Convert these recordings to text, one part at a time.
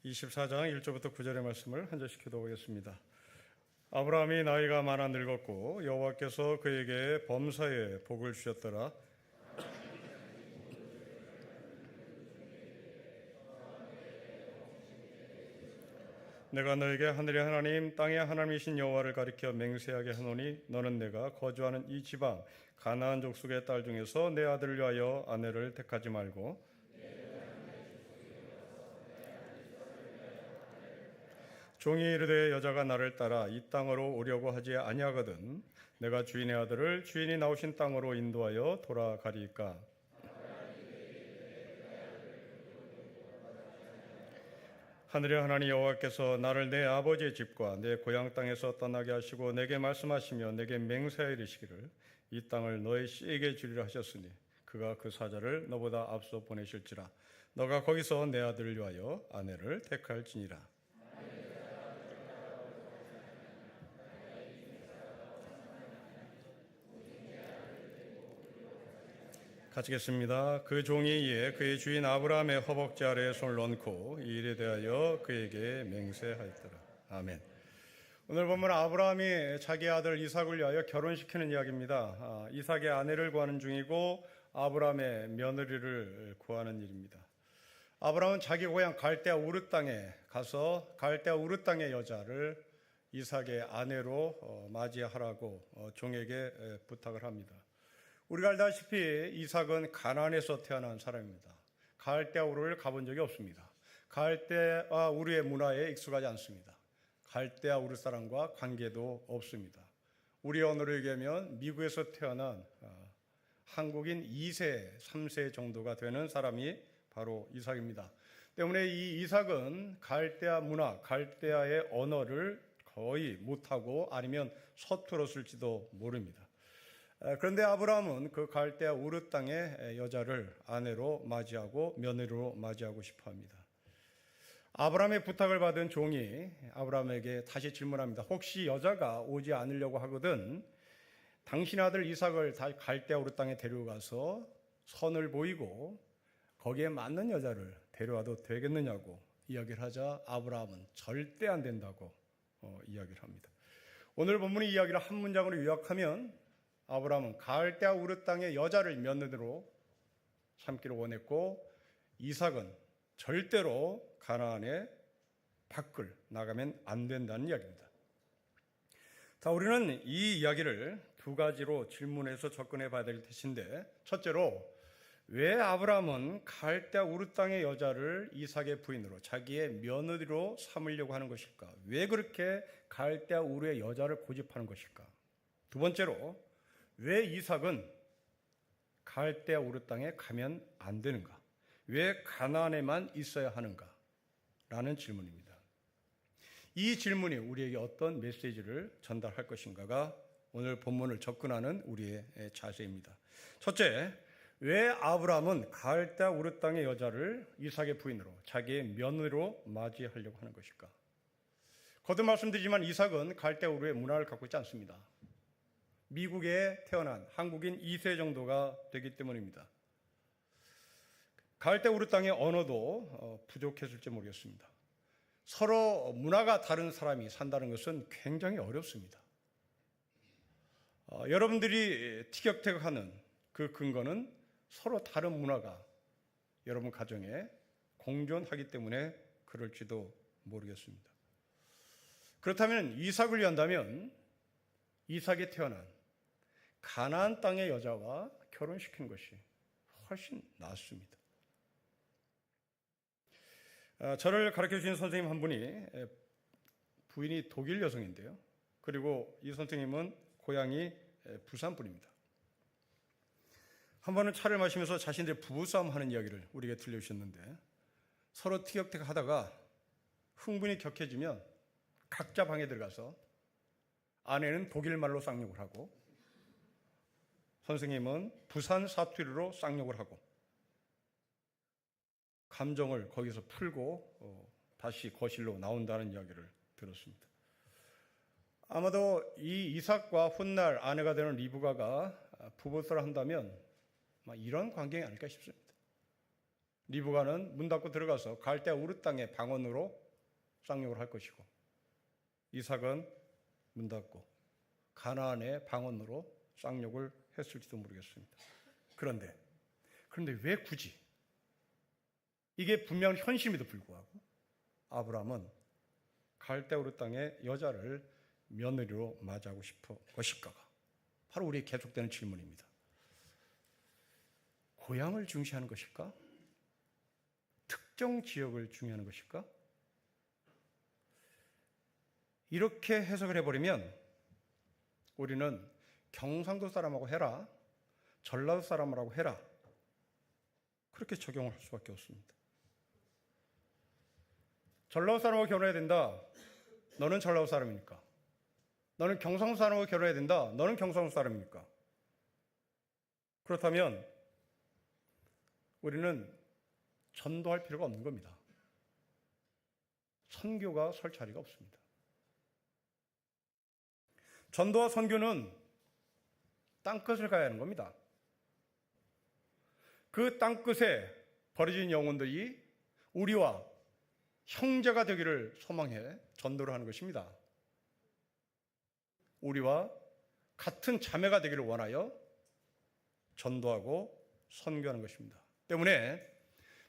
24장 1절부터 9절의 말씀을 한 절씩 기도하겠습니다. 아브라함이 나이가 많아 늙었고 여호와께서 그에게 범사에 복을 주셨더라. 내가 너에게 하늘의 하나님 땅의 하나님이신 여호와를 가리켜 맹세하게 하노니 너는 내가 거주하는 이 지방 가나안 족속의 딸 중에서 내 아들을 위하여 아내를 택하지 말고 종이 이르되 여자가 나를 따라 이 땅으로 오려고 하지 아니하거든 내가 주인의 아들을 주인이 나오신 땅으로 인도하여 돌아가리이까. 하늘의 하나님 여호와께서 나를 내 아버지의 집과 내 고향 땅에서 떠나게 하시고 내게 말씀하시며 내게 맹세하여 이르시기를 이 땅을 너의 씨에게 주리라 하셨으니 그가 그 사자를 너보다 앞서 보내실지라. 너가 거기서 내 아들을 위하여 아내를 택할지니라. 가지겠습니다. 그 종이 이에 그의 주인 아브라함의 허벅지 아래에 손을 얹고 이 일에 대하여 그에게 맹세하였더라. 아멘. 오늘 보면 아브라함이 자기 아들 이삭을 위하여 결혼시키는 이야기입니다. 이삭의 아내를 구하는 중이고 아브라함의 며느리를 구하는 일입니다. 아브라함은 자기 고향 갈대아 우르 땅에 가서 갈대아 우르 땅의 여자를 이삭의 아내로 맞이하라고 종에게 부탁을 합니다. 우리가 알다시피 이삭은 가나안에서 태어난 사람입니다. 갈대아 우르를 가본 적이 없습니다. 갈대아 우르의 문화에 익숙하지 않습니다. 갈대아 우르 사람과 관계도 없습니다. 우리 언어로 얘기하면 미국에서 태어난 한국인 2세, 3세 정도가 되는 사람이 바로 이삭입니다. 때문에 이 이삭은 갈대아 문화, 갈대아의 언어를 거의 못하고 아니면 서툴었을지도 모릅니다. 그런데 아브라함은 그 갈대아 우르 땅의 여자를 아내로 맞이하고 며느리로 맞이하고 싶어 합니다. 아브라함의 부탁을 받은 종이 아브라함에게 다시 질문합니다. 혹시 여자가 오지 않으려고 하거든 당신의 아들 이삭을 갈대아 우르 땅에 데려가서 선을 보이고 거기에 맞는 여자를 데려와도 되겠느냐고 이야기를 하자 아브라함은 절대 안 된다고 이야기를 합니다. 오늘 본문의 이야기를 한 문장으로 요약하면 아브라함은 갈대아 우르 땅의 여자를 며느리로 삼기를 원했고 이삭은 절대로 가나안의 밖을 나가면 안 된다는 이야기입니다. 자, 우리는 이 이야기를 두 가지로 질문해서 접근해 봐야 될 것인데 첫째로 왜 아브라함은 갈대아 우르 땅의 여자를 이삭의 부인으로 자기의 며느리로 삼으려고 하는 것일까? 왜 그렇게 갈대아 우르의 여자를 고집하는 것일까? 두 번째로 왜 이삭은 갈대아 우르 땅에 가면 안 되는가? 왜 가나안에만 있어야 하는가? 라는 질문입니다. 이 질문이 우리에게 어떤 메시지를 전달할 것인가가 오늘 본문을 접근하는 우리의 자세입니다. 첫째, 왜 아브라함은 갈대아 우르 땅의 여자를 이삭의 부인으로 자기의 며느리로 맞이하려고 하는 것일까? 거듭 말씀드리지만 이삭은 갈대아 우르의 문화를 갖고 있지 않습니다. 미국에 태어난 한국인 2세 정도가 되기 때문입니다. 갈대아 우르 땅의 언어도 부족했을지 모르겠습니다. 서로 문화가 다른 사람이 산다는 것은 굉장히 어렵습니다. 여러분들이 티격태격하는 그 근거는 서로 다른 문화가 여러분 가정에 공존하기 때문에 그럴지도 모르겠습니다. 그렇다면 이삭을 위한다면 이삭이 태어난 가나안 땅의 여자와 결혼시킨 것이 훨씬 낫습니다. 저를 가르쳐 주신 선생님 한 분이 부인이 독일 여성인데요. 그리고 이 선생님은 고향이 부산 분입니다. 한 번은 차를 마시면서 자신들의 부부싸움 하는 이야기를 우리에게 들려주셨는데 서로 티격태격 하다가 흥분이 격해지면 각자 방에 들어가서 아내는 독일말로 쌍욕을 하고 선생님은 부산 사투리로 쌍욕을 하고 감정을 거기서 풀고 다시 거실로 나온다는 이야기를 들었습니다. 아마도 이 이삭과 훗날 아내가 되는 리브가가 부부싸움을 한다면 이런 광경이 아닐까 싶습니다. 리브가는 문 닫고 들어가서 갈대아 우르 땅의 방언으로 쌍욕을 할 것이고, 이삭은 문 닫고 가나안의 방언으로 쌍욕을 했을지도 모르겠습니다. 그런데 왜 굳이, 이게 분명 현실임에도 불구하고 아브라함은 갈대아 우르 땅의 여자를 며느리로 맞이하고 싶어 것일까가 바로 우리의 계속되는 질문입니다. 고향을 중시하는 것일까? 특정 지역을 중요하는 것일까? 이렇게 해석을 해버리면 우리는 경상도 사람하고 해라, 전라도 사람하고 해라, 그렇게 적용을 할 수밖에 없습니다. 전라도 사람하고 결혼해야 된다, 너는 전라도 사람이니까. 너는 경상도 사람하고 결혼해야 된다, 너는 경상도 사람이니까. 그렇다면 우리는 전도할 필요가 없는 겁니다. 선교가 설 자리가 없습니다. 전도와 선교는 땅끝을 가야 하는 겁니다. 그 땅끝에 버려진 영혼들이 우리와 형제가 되기를 소망해 전도를 하는 것입니다. 우리와 같은 자매가 되기를 원하여 전도하고 선교하는 것입니다. 때문에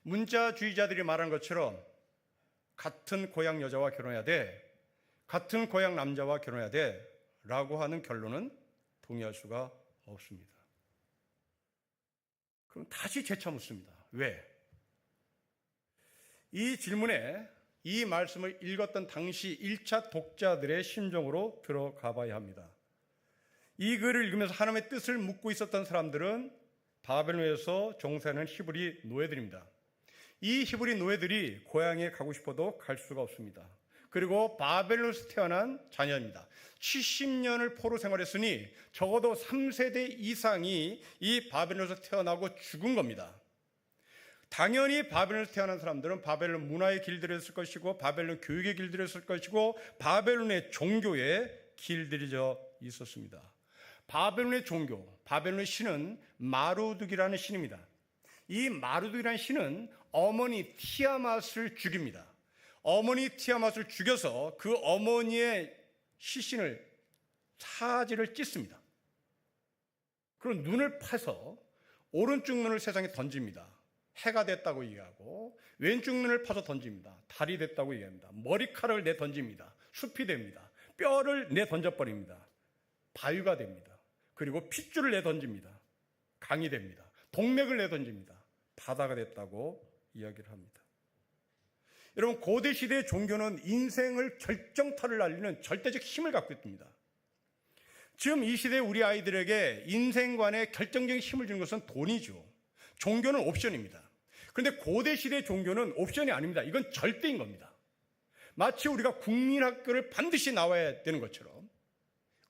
문자주의자들이 말하는 것처럼 같은 고향 여자와 결혼해야 돼, 같은 고향 남자와 결혼해야 돼 라고 하는 결론은 동의할 수가 없습니다. 그럼 다시 재차 묻습니다. 왜? 이 질문에 이 말씀을 읽었던 당시 1차 독자들의 심정으로 들어가 봐야 합니다. 이 글을 읽으면서 하나님의 뜻을 묻고 있었던 사람들은 바벨론에서 종사하는 히브리 노예들입니다. 이 히브리 노예들이 고향에 가고 싶어도 갈 수가 없습니다. 그리고 바벨론에서 태어난 자녀입니다. 70년을 포로 생활했으니 적어도 3세대 이상이 이 바벨론에서 태어나고 죽은 겁니다. 당연히 바벨론에서 태어난 사람들은 바벨론 문화에 길들였을 것이고, 바벨론 교육에 길들였을 것이고, 바벨론의 종교에 길들여져 있었습니다. 바벨론의 종교, 바벨론의 신은 마루둑이라는 신입니다. 이 마루둑이라는 신은 어머니 티아맛을 죽입니다. 어머니 티아맛을 죽여서 그 어머니의 시신을, 사지를 찢습니다. 그리고 눈을 파서 오른쪽 눈을 세상에 던집니다. 해가 됐다고 얘기하고, 왼쪽 눈을 파서 던집니다. 달이 됐다고 얘기합니다. 머리카락을 내 던집니다. 숲이 됩니다. 뼈를 내 던져버립니다. 바위가 됩니다. 그리고 핏줄을 내 던집니다. 강이 됩니다. 동맥을 내 던집니다. 바다가 됐다고 이야기를 합니다. 여러분, 고대 시대의 종교는 인생을 결정타를 날리는 절대적 힘을 갖고 있습니다. 지금 이 시대 우리 아이들에게 인생관에 결정적인 힘을 주는 것은 돈이죠. 종교는 옵션입니다. 그런데 고대 시대의 종교는 옵션이 아닙니다. 이건 절대인 겁니다. 마치 우리가 국민학교를 반드시 나와야 되는 것처럼,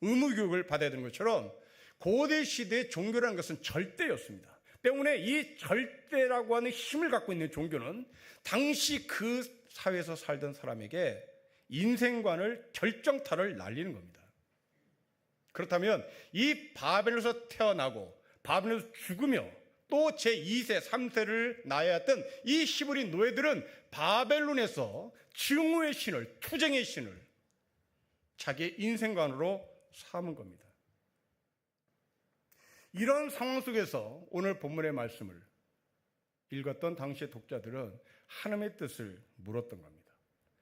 의무교육을 받아야 되는 것처럼 고대 시대의 종교라는 것은 절대였습니다. 때문에 이 절대라고 하는 힘을 갖고 있는 종교는 당시 그 사회에서 살던 사람에게 인생관을, 결정타를 날리는 겁니다. 그렇다면 이 바벨론에서 태어나고 바벨론에서 죽으며 또 제2세, 3세를 낳아야 했던 이 히브리 노예들은 바벨론에서 증오의 신을, 투쟁의 신을 자기의 인생관으로 삼은 겁니다. 이런 상황 속에서 오늘 본문의 말씀을 읽었던 당시의 독자들은 하나님의 뜻을 물었던 겁니다.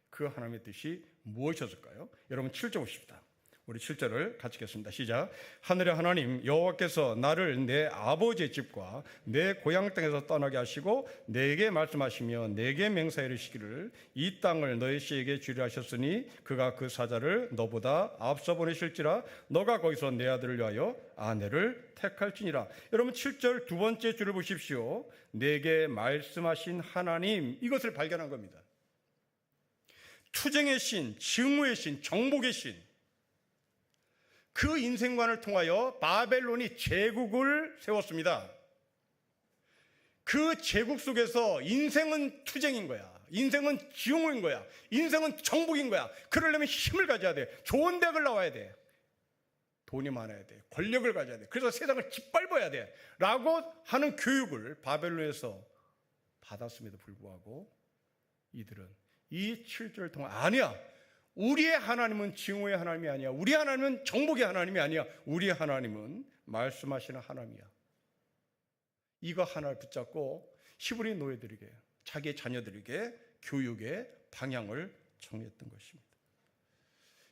그 하나님의 뜻이 무엇이었을까요? 여러분 7절 보십시다. 우리 7절을 같이 읽겠습니다. 시작. 하늘의 하나님 여호와께서 나를 내 아버지의 집과 내 고향 땅에서 떠나게 하시고 내게 말씀하시며 내게 맹세하여 이르시기를 이 땅을 너희 씨에게 주리라 하셨으니 그가 그 사자를 너보다 앞서 보내실지라 너가 거기서 내 아들을 위하여 아내를 택할지니라. 여러분 7절 두 번째 줄을 보십시오. 내게 말씀하신 하나님, 이것을 발견한 겁니다. 투쟁의 신, 증오의 신, 정복의 신, 그 인생관을 통하여 바벨론이 제국을 세웠습니다. 그 제국 속에서 인생은 투쟁인 거야. 인생은 증오인 거야. 인생은 정복인 거야. 그러려면 힘을 가져야 돼. 좋은 대학을 나와야 돼. 돈이 많아야 돼. 권력을 가져야 돼. 그래서 세상을 짓밟아야 돼. 라고 하는 교육을 바벨론에서 받았음에도 불구하고 이들은 이 7절을 통해 아니야, 우리의 하나님은 증오의 하나님이 아니야, 우리 하나님은 정복의 하나님이 아니야, 우리 하나님은 말씀하시는 하나님이야. 이거 하나를 붙잡고 히브리 노예들에게, 자기의 자녀들에게 교육의 방향을 정했던 것입니다.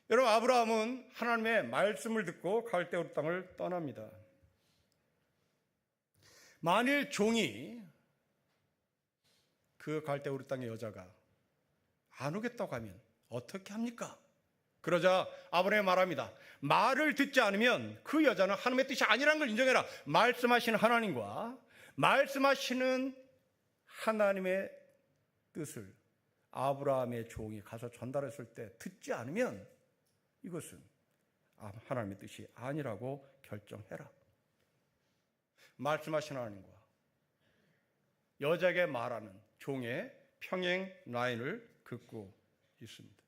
여러분, 아브라함은 하나님의 말씀을 듣고 갈대우르 땅을 떠납니다. 만일 종이, 그 갈대우르 땅의 여자가 안 오겠다고 하면 어떻게 합니까? 그러자 아브라함이 말합니다. 말을 듣지 않으면 그 여자는 하나님의 뜻이 아니라는 걸 인정해라. 말씀하시는 하나님과 말씀하시는 하나님의 뜻을 아브라함의 종이 가서 전달했을 때 듣지 않으면 이것은 하나님의 뜻이 아니라고 결정해라. 말씀하신 하나님과 여자에게 말하는 종의 평행 라인을 긋고 있습니다.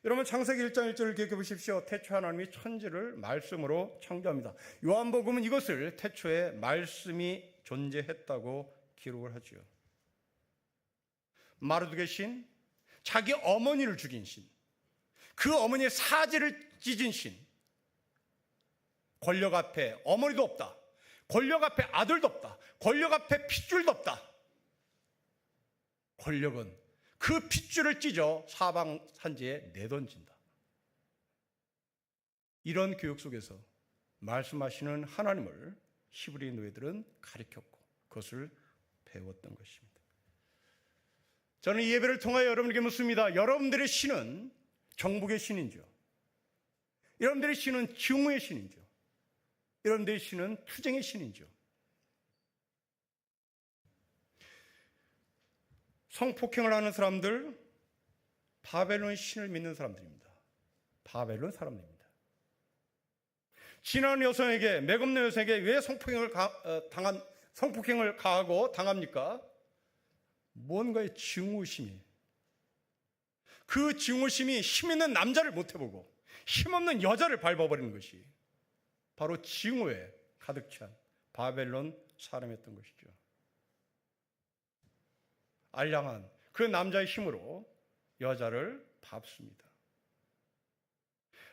여러분, 창세기 1장 1절을 기억해 보십시오. 태초에 하나님이 천지를 말씀으로 창조합니다. 요한복음은 이것을 태초에 말씀이 존재했다고 기록을 하죠. 마르두개 신, 자기 어머니를 죽인 신, 그 어머니의 사지를 찢은 신, 권력 앞에 어머니도 없다, 권력 앞에 아들도 없다, 권력 앞에 핏줄도 없다. 권력은 그 핏줄을 찢어 사방 산지에 내던진다. 이런 교육 속에서 말씀하시는 하나님을 히브리 노예들은 가르쳤고 그것을 배웠던 것입니다. 저는 이 예배를 통하여 여러분에게 묻습니다. 여러분들의 신은 정복의 신인지요? 여러분들의 신은 증오의 신인지요? 여러분들의 신은 투쟁의 신인지요? 성폭행을 하는 사람들, 바벨론 신을 믿는 사람들입니다. 바벨론 사람들입니다. 지난 여성에게, 매금녀 여성에게 왜 성폭행을 가하고 당합니까? 뭔가의 증오심이, 그 증오심이 힘 있는 남자를 못 해보고 힘없는 여자를 밟아버리는 것이 바로 증오에 가득 찬 바벨론 사람이었던 것이죠. 알량한 그 남자의 힘으로 여자를 밟습니다.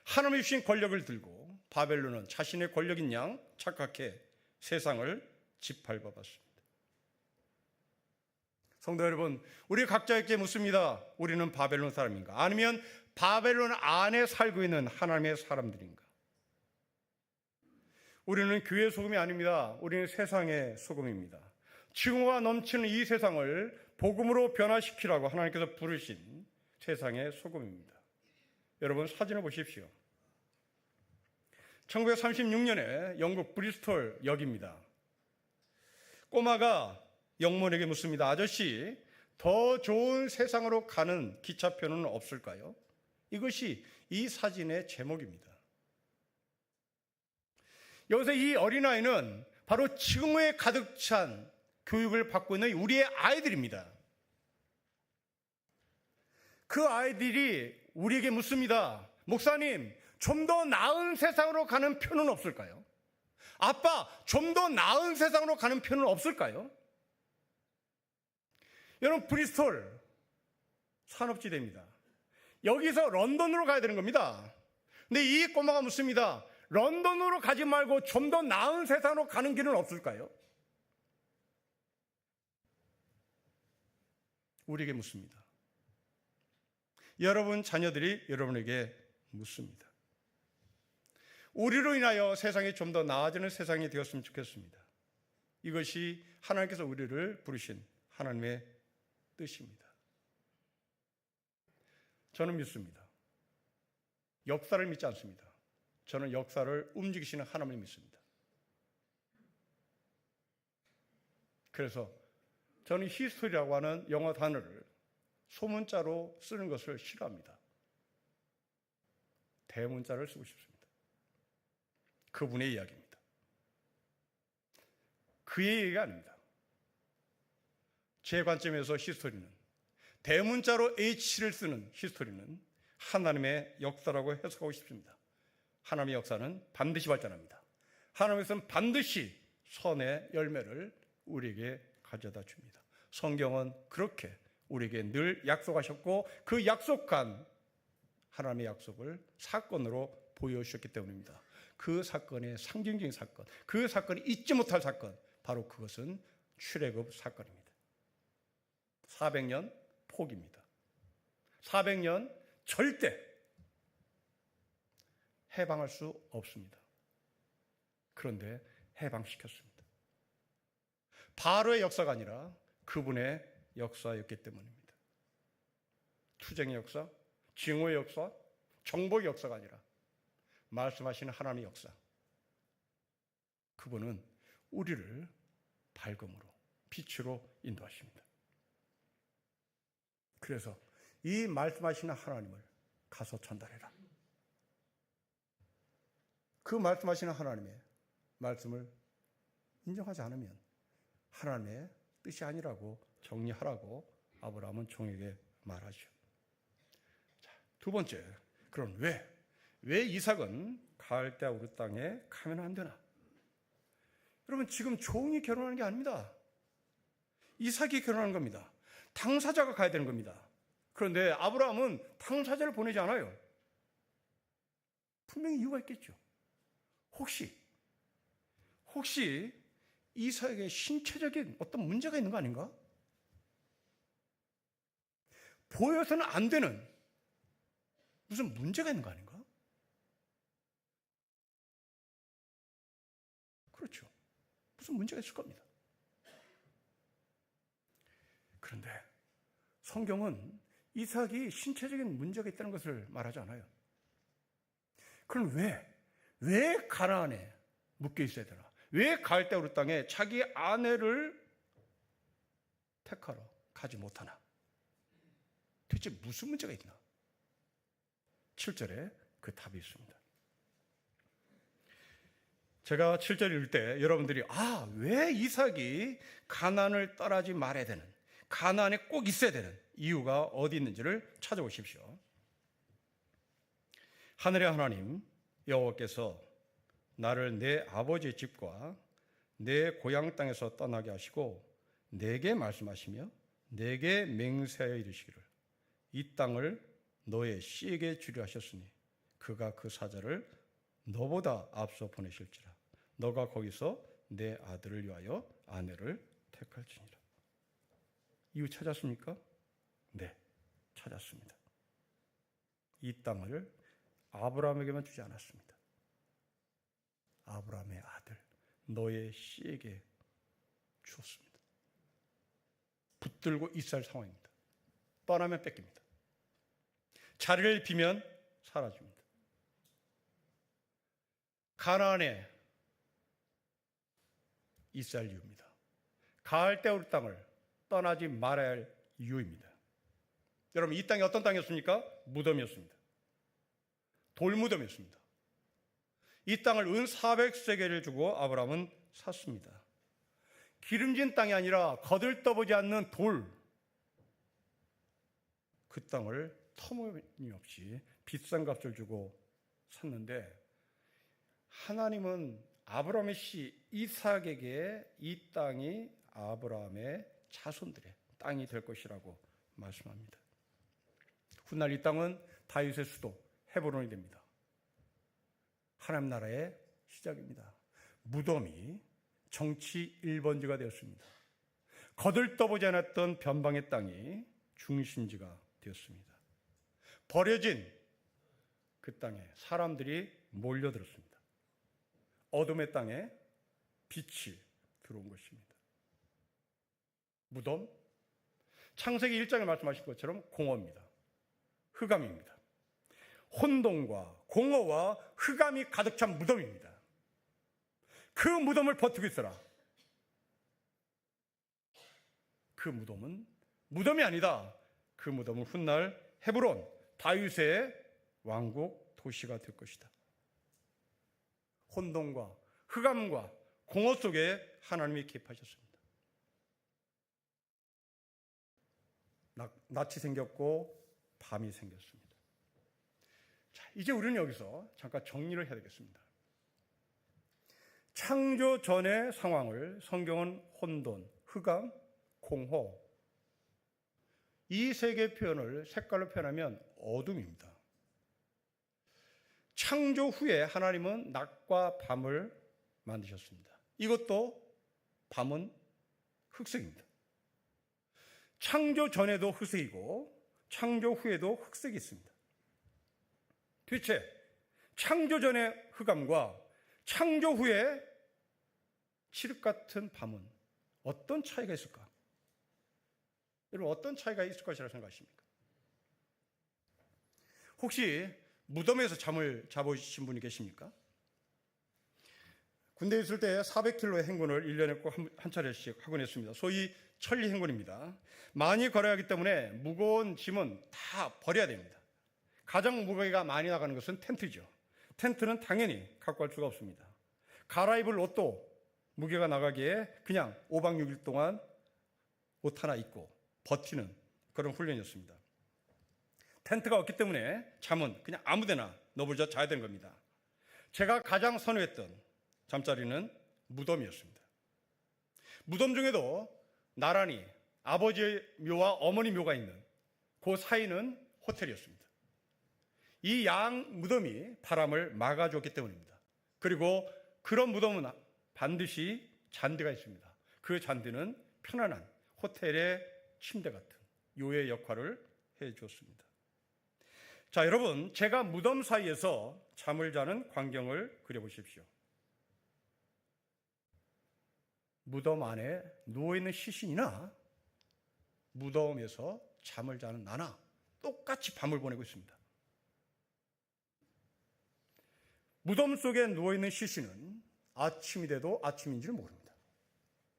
하나님이 주신 권력을 들고 바벨론은 자신의 권력인 양 착각해 세상을 짓밟아봤습니다. 성도 여러분, 우리 각자에게 묻습니다. 우리는 바벨론 사람인가? 아니면 바벨론 안에 살고 있는 하나님의 사람들인가? 우리는 교회의 소금이 아닙니다. 우리는 세상의 소금입니다. 증오가 넘치는 이 세상을 복음으로 변화시키라고 하나님께서 부르신 세상의 소금입니다. 여러분, 사진을 보십시오. 1936년에 영국 브리스톨 역입니다. 꼬마가 영문에게 묻습니다. 아저씨, 더 좋은 세상으로 가는 기차표는 없을까요? 이것이 이 사진의 제목입니다. 여기서 이 어린아이는 바로 증오에 가득 찬 교육을 받고 있는 우리의 아이들입니다. 그 아이들이 우리에게 묻습니다. 목사님, 좀 더 나은 세상으로 가는 표는 없을까요? 아빠, 좀 더 나은 세상으로 가는 표는 없을까요? 여러분, 브리스톨 산업지대입니다. 여기서 런던으로 가야 되는 겁니다. 근데 이 꼬마가 묻습니다. 런던으로 가지 말고 좀 더 나은 세상으로 가는 길은 없을까요? 우리에게 묻습니다. 여러분 자녀들이 여러분에게 묻습니다. 우리로 인하여 세상이 좀 더 나아지는 세상이 되었으면 좋겠습니다. 이것이 하나님께서 우리를 부르신 하나님의 뜻입니다. 저는 믿습니다. 역사를 믿지 않습니다. 저는 역사를 움직이시는 하나님을 믿습니다. 그래서 저는 히스토리라고 하는 영어 단어를 소문자로 쓰는 것을 싫어합니다. 대문자를 쓰고 싶습니다. 그분의 이야기입니다. 그의 얘기가 아닙니다. 제 관점에서 히스토리는, 대문자로 H를 쓰는 히스토리는 하나님의 역사라고 해석하고 싶습니다. 하나님의 역사는 반드시 발전합니다. 하나님께서는 반드시 선의 열매를 우리에게 가져다 줍니다. 성경은 그렇게 우리에게 늘 약속하셨고 그 약속한 하나님의 약속을 사건으로 보여주셨기 때문입니다. 그 사건의 상징적인 사건, 그 사건이 잊지 못할 사건, 바로 그것은 출애굽 사건입니다. 400년 포기입니다. 400년 절대 해방할 수 없습니다. 그런데 해방시켰습니다. 바로의 역사가 아니라 그분의 역사였기 때문입니다. 투쟁의 역사, 증오의 역사, 정복의 역사가 아니라 말씀하시는 하나님의 역사. 그분은 우리를 밝음으로, 빛으로 인도하십니다. 그래서 이 말씀하시는 하나님을 가서 전달해라. 그 말씀하시는 하나님의 말씀을 인정하지 않으면 하나님의 뜻이 아니라고 정리하라고 아브라함은 종에게 말하죠. 자, 두 번째, 그럼 왜 이삭은 갈대아 우르 땅에 가면 안 되나? 여러분, 지금 종이 결혼하는 게 아닙니다. 이삭이 결혼하는 겁니다. 당사자가 가야 되는 겁니다. 그런데 아브라함은 당사자를 보내지 않아요. 분명히 이유가 있겠죠. 혹시 이삭에게 신체적인 어떤 문제가 있는 거 아닌가? 보여서는 안 되는 무슨 문제가 있는 거 아닌가? 그렇죠. 무슨 문제가 있을 겁니다. 그런데 성경은 이삭이 신체적인 문제가 있다는 것을 말하지 않아요. 그럼 왜 가나안에 묶여 있어야 되나? 왜 갈대아 우르 땅에 자기 아내를 택하러 가지 못하나? 도대체 무슨 문제가 있나? 7절에 그 답이 있습니다. 제가 7절 읽을 때 여러분들이 왜 이삭이 가나안을 떠나지 말아야 되는, 가나안에 꼭 있어야 되는 이유가 어디 있는지를 찾아보십시오. 하늘의 하나님 여호와께서 나를 내 아버지의 집과 내 고향 땅에서 떠나게 하시고 내게 말씀하시며 내게 맹세하여 이르시기를 이 땅을 너의 씨에게 주려 하셨으니 그가 그 사자를 너보다 앞서 보내실지라 너가 거기서 내 아들을 위하여 아내를 택할지니라. 이유 찾았습니까? 네, 찾았습니다. 이 땅을 아브라함에게만 주지 않았습니다. 아브라함의 아들 너의 씨에게 주었습니다. 붙들고 있을 상황입니다. 떠나면 뺏깁니다. 자리를 비면 사라집니다. 가나안에 있어야 할 이유입니다. 갈대아 우르 땅을 떠나지 말아야 할 이유입니다. 여러분, 이 땅이 어떤 땅이었습니까? 무덤이었습니다. 돌무덤이었습니다. 이 땅을 은 400세겔을 주고 아브라함은 샀습니다. 기름진 땅이 아니라 거들떠보지 않는 돌, 그 땅을 터무니없이 비싼 값을 주고 샀는데 하나님은 아브라함의 씨 이삭에게 이 땅이 아브라함의 자손들의 땅이 될 것이라고 말씀합니다. 훗날 이 땅은 다윗의 수도 헤브론이 됩니다. 하나님 나라의 시작입니다. 무덤이 정치 1번지가 되었습니다. 거들떠보지 않았던 변방의 땅이 중심지가 되었습니다. 버려진 그 땅에 사람들이 몰려들었습니다. 어둠의 땅에 빛이 들어온 것입니다. 무덤, 창세기 1장에 말씀하신 것처럼 공허입니다. 흑암입니다. 혼돈과 공허와 흑암이 가득 찬 무덤입니다. 그 무덤을 버티고 있어라. 그 무덤은 무덤이 아니다. 그 무덤은 훗날 헤브론, 다윗의 왕국 도시가 될 것이다. 혼돈과 흑암과 공허 속에 하나님이 개입하셨습니다. 낯이 생겼고 밤이 생겼습니다. 자, 이제 우리는 여기서 잠깐 정리를 해야 되겠습니다. 창조 전의 상황을 성경은 혼돈, 흑암, 공허. 이 세 개의 표현을 색깔로 표현하면 어둠입니다. 창조 후에 하나님은 낮과 밤을 만드셨습니다. 이것도 밤은 흑색입니다. 창조 전에도 흑색이고 창조 후에도 흑색이 있습니다. 도대체 창조 전의 흑암과 창조 후의 칠흑 같은 밤은 어떤 차이가 있을까? 여러분, 어떤 차이가 있을 것이라고 생각하십니까? 혹시 무덤에서 잠을 자보신 분이 계십니까? 군대에 있을 때 400km의 행군을 1년에 꼭 한 차례씩 하곤 했습니다. 소위 천리 행군입니다. 많이 걸어야 하기 때문에 무거운 짐은 다 버려야 됩니다. 가장 무게가 많이 나가는 것은 텐트죠. 텐트는 당연히 갖고 갈 수가 없습니다. 갈아입을 옷도 무게가 나가기에 그냥 5박 6일 동안 옷 하나 입고 버티는 그런 훈련이었습니다. 텐트가 없기 때문에 잠은 그냥 아무데나 너부져 자야 되는 겁니다. 제가 가장 선호했던 잠자리는 무덤이었습니다. 무덤 중에도 나란히 아버지의 묘와 어머니 묘가 있는 그 사이는 호텔이었습니다. 이 양 무덤이 바람을 막아줬기 때문입니다. 그리고 그런 무덤은 반드시 잔디가 있습니다. 그 잔디는 편안한 호텔의 침대 같은 요의 역할을 해주었습니다. 자, 여러분, 제가 무덤 사이에서 잠을 자는 광경을 그려보십시오. 무덤 안에 누워있는 시신이나 무덤에서 잠을 자는 나나 똑같이 밤을 보내고 있습니다. 무덤 속에 누워있는 시신은 아침이 돼도 아침인 줄 모릅니다.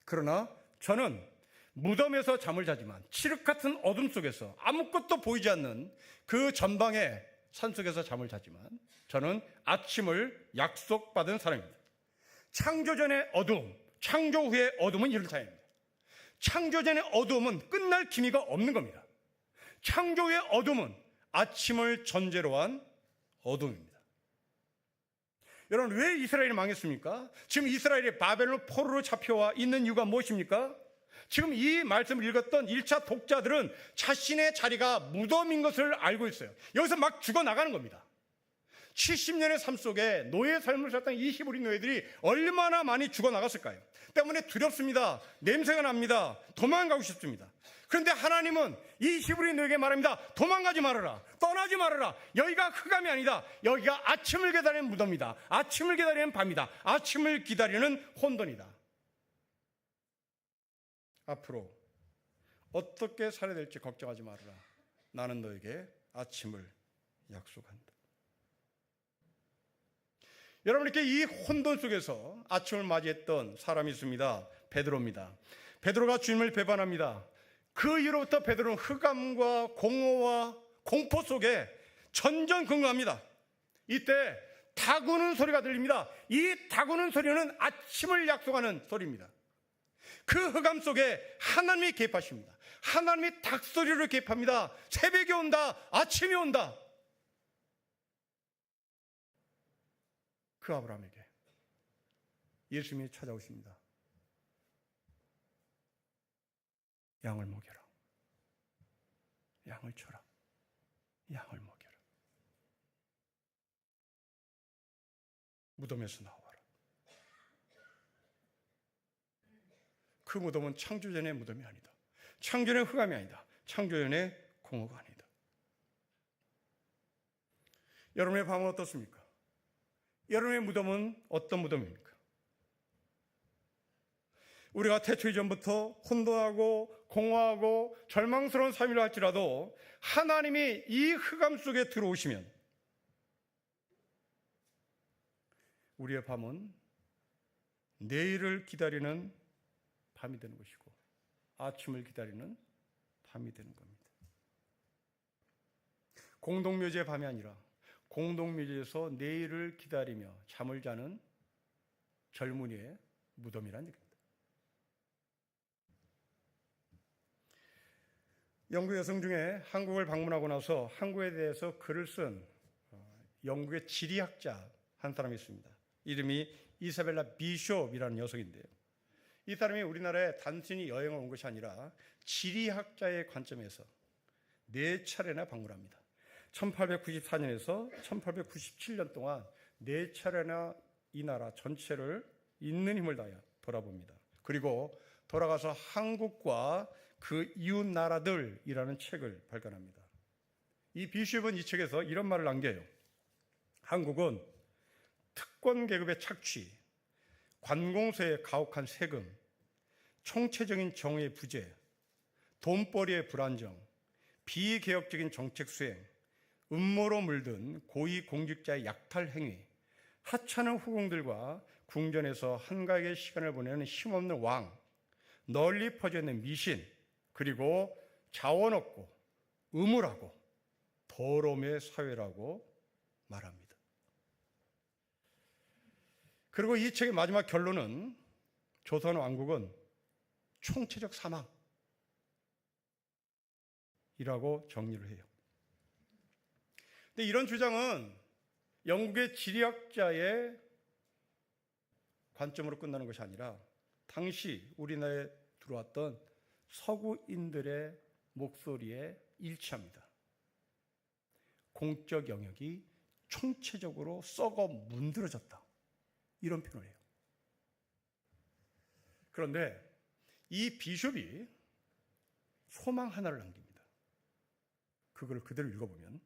그러나 저는 무덤에서 잠을 자지만 칠흑 같은 어둠 속에서 아무것도 보이지 않는 그 전방의 산속에서 잠을 자지만 저는 아침을 약속받은 사람입니다. 창조 전의 어둠, 창조 후의 어둠은 이런 사이입니다. 창조 전의 어둠은 끝날 기미가 없는 겁니다. 창조 후의 어둠은 아침을 전제로 한 어둠입니다. 여러분, 왜 이스라엘이 망했습니까? 지금 이스라엘이 바벨론 포로로 잡혀와 있는 이유가 무엇입니까? 지금 이 말씀을 읽었던 1차 독자들은 자신의 자리가 무덤인 것을 알고 있어요. 여기서 막 죽어나가는 겁니다. 70년의 삶 속에 노예 삶을 살았던 이 히브리 노예들이 얼마나 많이 죽어나갔을까요? 때문에 두렵습니다. 냄새가 납니다. 도망가고 싶습니다. 그런데 하나님은 이 히브리 노예에게 말합니다. 도망가지 말아라. 떠나지 말아라. 여기가 흑암이 아니다. 여기가 아침을 기다리는 무덤이다. 아침을 기다리는 밤이다. 아침을 기다리는 혼돈이다. 앞으로 어떻게 살아야 될지 걱정하지 말아라. 나는 너에게 아침을 약속한다. 여러분께 이 혼돈 속에서 아침을 맞이했던 사람이 있습니다. 베드로입니다. 베드로가 주님을 배반합니다. 그 이후로부터 베드로는 흑암과 공허와 공포 속에 전전긍긍합니다. 이때 닭우는 소리가 들립니다. 이 닭우는 소리는 아침을 약속하는 소리입니다. 그 흑암 속에 하나님이 개입하십니다. 하나님이 닭소리로 개입합니다. 새벽이 온다. 아침이 온다. 그 아브라함에게 예수님이 찾아오십니다. 양을 먹여라. 양을 쳐라. 양을 먹여라. 무덤에서 나와라. 그 무덤은 창조전의 무덤이 아니다. 창조전의 흑암이 아니다. 창조전의 공허가 아니다. 여러분의 밤은 어떻습니까? 여러분의 무덤은 어떤 무덤입니까? 우리가 태초 이전부터 혼돈하고 공허하고 절망스러운 삶이라 할지라도 하나님이 이 흑암 속에 들어오시면 우리의 밤은 내일을 기다리는 밤이 되는 것이고 아침을 기다리는 밤이 되는 겁니다. 공동묘지의 밤이 아니라 공동묘지에서 내일을 기다리며 잠을 자는 젊은이의 무덤이라는 얘기입니다. 영국 여성 중에 한국을 방문하고 나서 한국에 대해서 글을 쓴 영국의 지리학자 한 사람이 있습니다. 이름이 이사벨라 비숍이라는 여성인데요. 이 사람이 우리나라에 단순히 여행을 온 것이 아니라 지리학자의 관점에서 4차례나 방문합니다. 1894년에서 1897년 동안 4차례나 이 나라 전체를 있는 힘을 다해 돌아봅니다. 그리고 돌아가서 한국과 그 이웃 나라들이라는 책을 발간합니다. 이 비숍은 이 책에서 이런 말을 남겨요. 한국은 특권 계급의 착취, 관공서의 가혹한 세금, 총체적인 정의의 부재, 돈벌이의 불안정, 비개혁적인 정책 수행, 음모로 물든 고위 공직자의 약탈 행위, 하찮은 후궁들과 궁전에서 한가하게 시간을 보내는 힘없는 왕, 널리 퍼져 있는 미신, 그리고 자원 없고 음울하고 더러움의 사회라고 말합니다. 그리고 이 책의 마지막 결론은 조선 왕국은 총체적 사망이라고 정리를 해요. 근데 이런 주장은 영국의 지리학자의 관점으로 끝나는 것이 아니라 당시 우리나라에 들어왔던 서구인들의 목소리에 일치합니다. 공적 영역이 총체적으로 썩어 문드러졌다. 이런 표현을 해요. 그런데 이 비숍이 소망 하나를 남깁니다. 그걸 그대로 읽어보면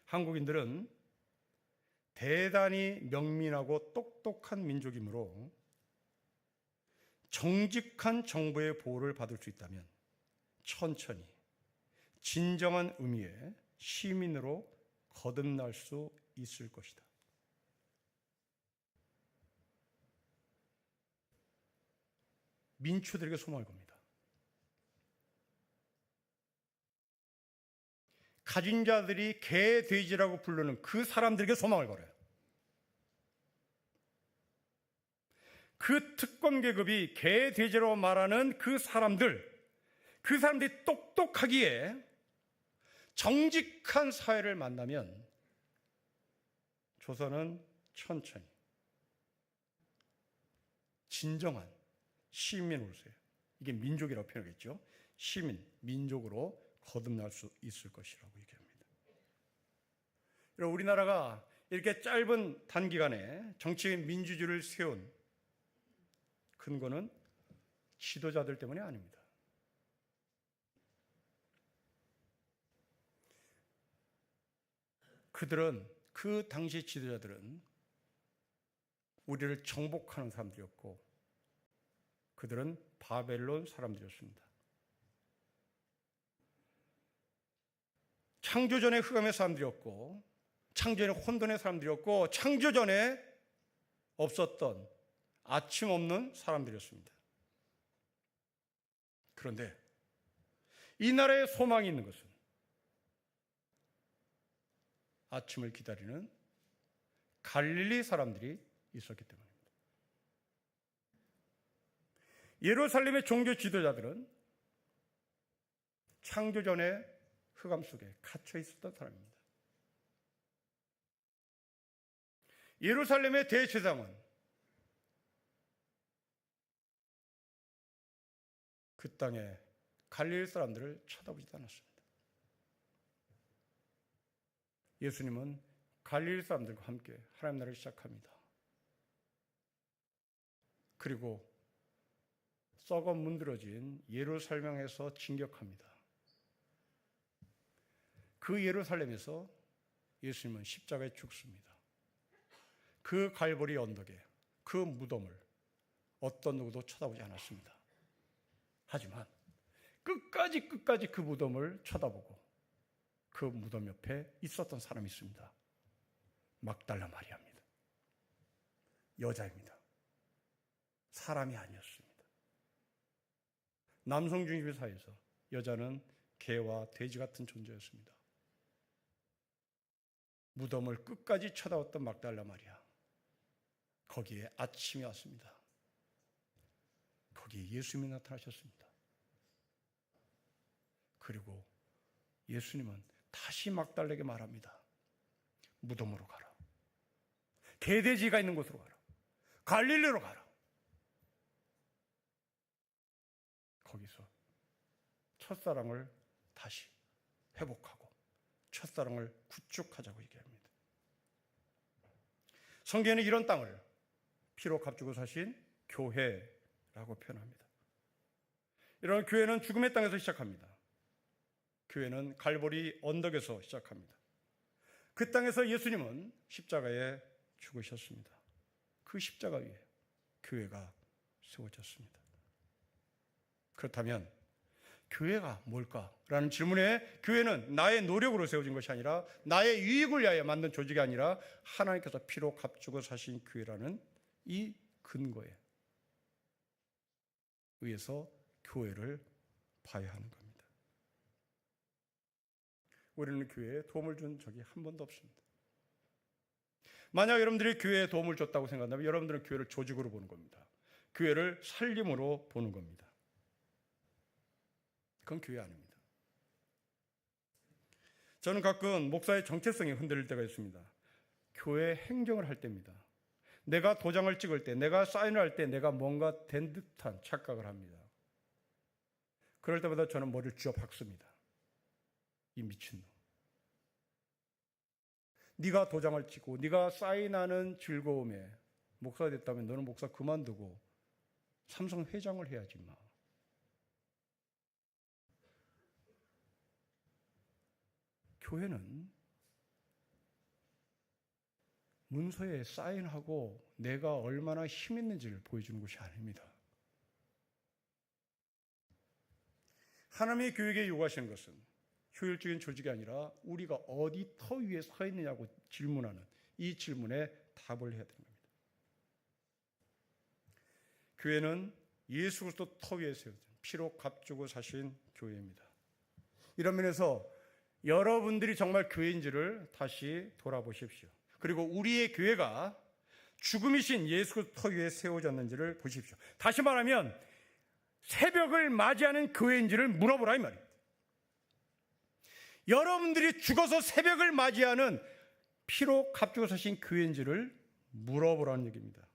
한국인들은 대단히 명민하고 똑똑한 민족이므로 정직한 정부의 보호를 받을 수 있다면 천천히 진정한 의미의 시민으로 거듭날 수 있을 것이다. 민초들에게 소망을 겁니다. 가진 자들이 개, 돼지라고 부르는 그 사람들에게 소망을 걸어요. 그 특권 계급이 개, 돼지라고 말하는 그 사람들이 똑똑하기에 정직한 사회를 만나면 조선은 천천히 진정한 시민으로서요. 이게 민족이라고 표현하겠죠. 민족으로 거듭날 수 있을 것이라고 얘기합니다. 우리나라가 이렇게 짧은 단기간에 정치의 민주주의를 세운 근거는 지도자들 때문이 아닙니다. 그 당시 지도자들은 우리를 정복하는 사람들이었고 그들은 바벨론 사람들이었습니다. 창조전의 흑암의 사람들이었고 창조전의 혼돈의 사람들이었고 창조전에 없었던 아침 없는 사람들이었습니다. 그런데 이 나라에 소망이 있는 것은 아침을 기다리는 갈릴리 사람들이 있었기 때문입니다. 예루살렘의 종교 지도자들은 창조전의 흑암 속에 갇혀 있었던 사람입니다. 예루살렘의 대제사장은 그 땅에 갈릴리 사람들을 쳐다보지도 않았습니다. 예수님은 갈릴리 사람들과 함께 하나님 나라를 시작합니다. 그리고 썩어 문드러진 예루살렘에서 진격합니다. 그 예루살렘에서 예수님은 십자가에 죽습니다. 그 갈보리 언덕에 그 무덤을 어떤 누구도 쳐다보지 않았습니다. 하지만 끝까지 그 무덤을 쳐다보고 그 무덤 옆에 있었던 사람이 있습니다. 막달라 마리아입니다. 여자입니다. 사람이 아니었습니다. 남성 중심 사회에서 여자는 개와 돼지 같은 존재였습니다. 무덤을 끝까지 쳐다봤던 막달라 마리아. 거기에 아침이 왔습니다. 거기에 예수님이 나타나셨습니다. 그리고 예수님은 다시 막달라에게 말합니다. 무덤으로 가라. 개돼지가 있는 곳으로 가라. 갈릴리로 가라. 첫사랑을 다시 회복하고 첫사랑을 구축하자고 얘기합니다. 성경에는 이런 땅을 피로 값주고 사신 교회라고 표현합니다. 이런 교회는 죽음의 땅에서 시작합니다. 교회는 갈보리 언덕에서 시작합니다. 그 땅에서 예수님은 십자가에 죽으셨습니다. 그 십자가 위에 교회가 세워졌습니다. 그렇다면 교회가 뭘까라는 질문에 교회는 나의 노력으로 세워진 것이 아니라 나의 유익을 위하여 만든 조직이 아니라 하나님께서 피로 값주고 사신 교회라는 이 근거에 의해서 교회를 봐야 하는 겁니다. 우리는 교회에 도움을 준 적이 한 번도 없습니다. 만약 여러분들이 교회에 도움을 줬다고 생각한다면 여러분들은 교회를 조직으로 보는 겁니다. 교회를 살림으로 보는 겁니다. 그건 교회 아닙니다. 저는 가끔 목사의 정체성이 흔들릴 때가 있습니다. 교회 행정을 할 때입니다. 내가 도장을 찍을 때, 내가 사인을 할 때 내가 뭔가 된 듯한 착각을 합니다. 그럴 때마다 저는 머리를 쥐어 박습니다. 이 미친놈. 네가 도장을 찍고 네가 사인하는 즐거움에 목사가 됐다면 너는 목사 그만두고 삼성 회장을 해야지 마. 교회는 문서에 사인하고 내가 얼마나 힘 있는지를 보여주는 것이 아닙니다. 하나님의 교회에게 요구하시는 것은 효율적인 조직이 아니라 우리가 어디 터 위에 서 있느냐고 질문하는 이 질문에 답을 해야 되는 겁니다. 교회는 예수 그리스도 터 위에 세워진 피로 값주고 사신 교회입니다. 이런 면에서 여러분들이 정말 교회인지를 다시 돌아보십시오. 그리고 우리의 교회가 죽음이신 예수 그리스도 터 위에 세워졌는지를 보십시오. 다시 말하면 새벽을 맞이하는 교회인지를 물어보라 이 말입니다. 여러분들이 죽어서 새벽을 맞이하는 피로 값주고 사신 교회인지를 물어보라는 얘기입니다.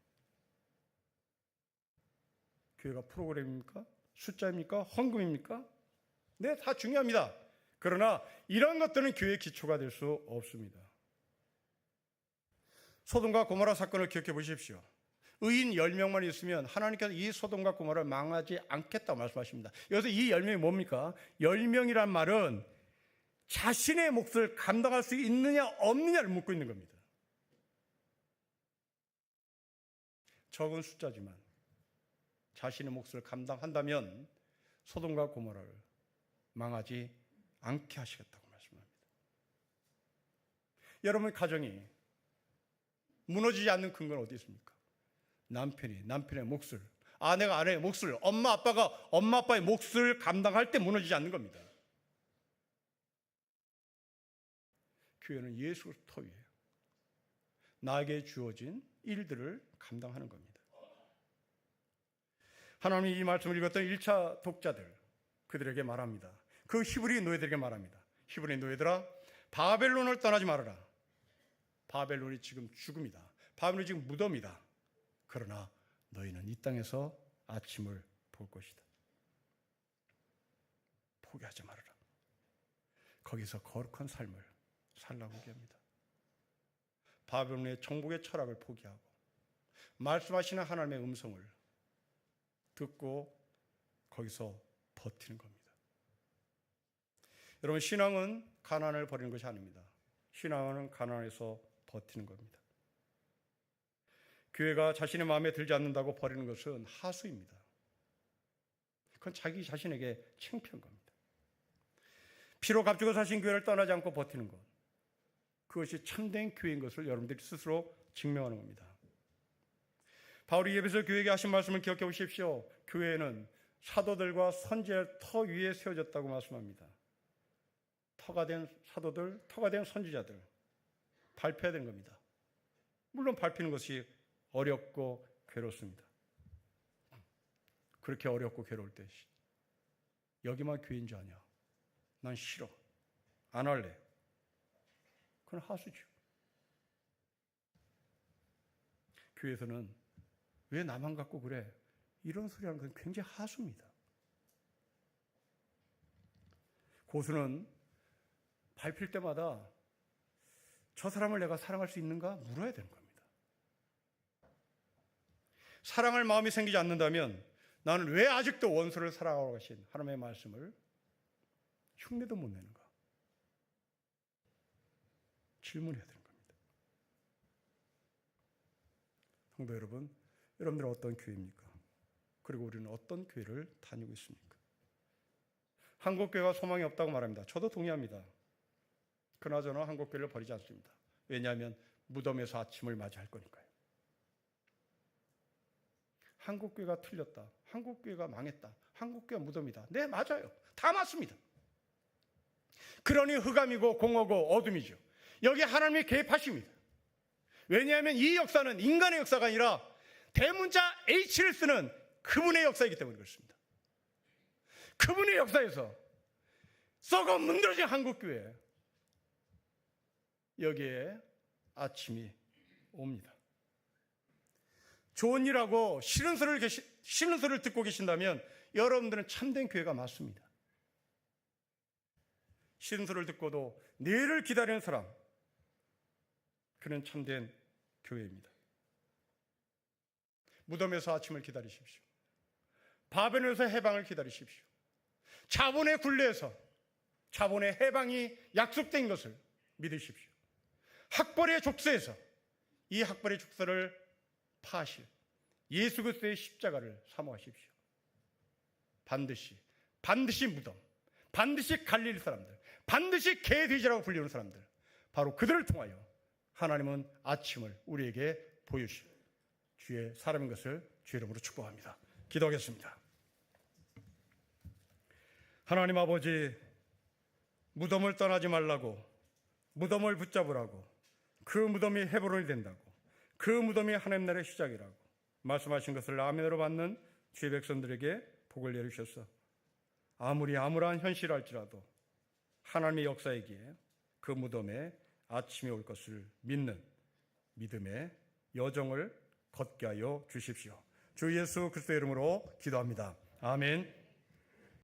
교회가 프로그램입니까? 숫자입니까? 헌금입니까? 네, 다 중요합니다. 그러나 이런 것들은 교회의 기초가 될 수 없습니다. 소돔과 고모라 사건을 기억해 보십시오. 의인 10명만 있으면 하나님께서 이 소돔과 고모라를 망하지 않겠다고 말씀하십니다. 여기서 이 10명이 뭡니까? 10명이란 말은 자신의 몫을 감당할 수 있느냐 없느냐를 묻고 있는 겁니다. 적은 숫자지만 자신의 몫을 감당한다면 소돔과 고모라를 망하지 않게 하시겠다고 말씀합니다. 여러분 가정이 무너지지 않는 근거는 어디 있습니까? 남편의 몫을, 아내가 아내의 몫을, 엄마 아빠의 몫을 감당할 때 무너지지 않는 겁니다. 교회는 예수 터 위에 나에게 주어진 일들을 감당하는 겁니다. 하나님이 이 말씀을 읽었던 1차 독자들 그들에게 말합니다. 그 히브리 노예들에게 말합니다. 히브리 노예들아 바벨론을 떠나지 말아라. 바벨론이 지금 죽음이다. 바벨론이 지금 무덤이다. 그러나 너희는 이 땅에서 아침을 볼 것이다. 포기하지 말아라. 거기서 거룩한 삶을 살라고 얘기합니다. 바벨론의 정복의 철학을 포기하고 말씀하시는 하나님의 음성을 듣고 거기서 버티는 겁니다. 여러분 신앙은 가난을 버리는 것이 아닙니다. 신앙은 가난에서 버티는 겁니다. 교회가 자신의 마음에 들지 않는다고 버리는 것은 하수입니다. 그건 자기 자신에게 창피한 겁니다. 피로 값주고 사신 교회를 떠나지 않고 버티는 것, 그것이 참된 교회인 것을 여러분들이 스스로 증명하는 겁니다. 바울이 에베소 교회에게 하신 말씀을 기억해 보십시오. 교회는 사도들과 선지자의 터 위에 세워졌다고 말씀합니다. 터가 된 사도들, 터가 된 선지자들 발표해야 되는 겁니다. 물론 발표하는 것이 어렵고 괴롭습니다. 그렇게 어렵고 괴로울 때 여기만 교회인 줄 아냐? 난 싫어. 안 할래. 그건 하수죠. 교회에서는 왜 나만 갖고 그래? 이런 소리 하는 건 굉장히 하수입니다. 고수는 밟힐 때마다 저 사람을 내가 사랑할 수 있는가 물어야 되는 겁니다. 사랑할 마음이 생기지 않는다면 나는 왜 아직도 원수를 사랑하고 계신 하나님의 말씀을 흉내도 못 내는가 질문해야 되는 겁니다. 성도 여러분, 여러분들은 어떤 교회입니까? 그리고 우리는 어떤 교회를 다니고 있습니까? 한국교회가 소망이 없다고 말합니다. 저도 동의합니다. 그나저나 한국교회를 버리지 않습니다. 왜냐하면 무덤에서 아침을 맞이할 거니까요. 한국교회가 틀렸다. 한국교회가 망했다. 한국교회가 무덤이다. 네, 맞아요. 다 맞습니다. 그러니 흑암이고 공허고 어둠이죠. 여기 하나님이 개입하십니다. 왜냐하면 이 역사는 인간의 역사가 아니라 대문자 H를 쓰는 그분의 역사이기 때문에 그렇습니다. 그분의 역사에서 썩어 문드러진 한국교회, 여기에 아침이 옵니다. 좋은 일하고 싫은 소리를 듣고 계신다면 여러분들은 참된 교회가 맞습니다. 싫은 소리를 듣고도 내일을 기다리는 사람, 그는 참된 교회입니다. 무덤에서 아침을 기다리십시오. 바벨론에서 해방을 기다리십시오. 자본의 굴레에서 자본의 해방이 약속된 것을 믿으십시오. 학벌의 족쇄에서 이 학벌의 족쇄를 파하실 예수 그리스도의 십자가를 사모하십시오. 반드시 무덤, 반드시 갈릴리 사람들, 반드시 개돼지라고 불리는 사람들, 바로 그들을 통하여 하나님은 아침을 우리에게 보여주실 주의 사람인 것을 주의 이름으로 축복합니다. 기도하겠습니다. 하나님 아버지, 무덤을 떠나지 말라고, 무덤을 붙잡으라고, 그 무덤이 헤브론이 된다고, 그 무덤이 하나님 나라의 시작이라고 말씀하신 것을 아멘으로 받는 주의 백성들에게 복을 내리셔서 아무리 암울한 현실할지라도 하나님의 역사이기에 그 무덤에 아침이 올 것을 믿는 믿음의 여정을 걷게 하여 주십시오. 주 예수 그리스도의 이름으로 기도합니다. 아멘.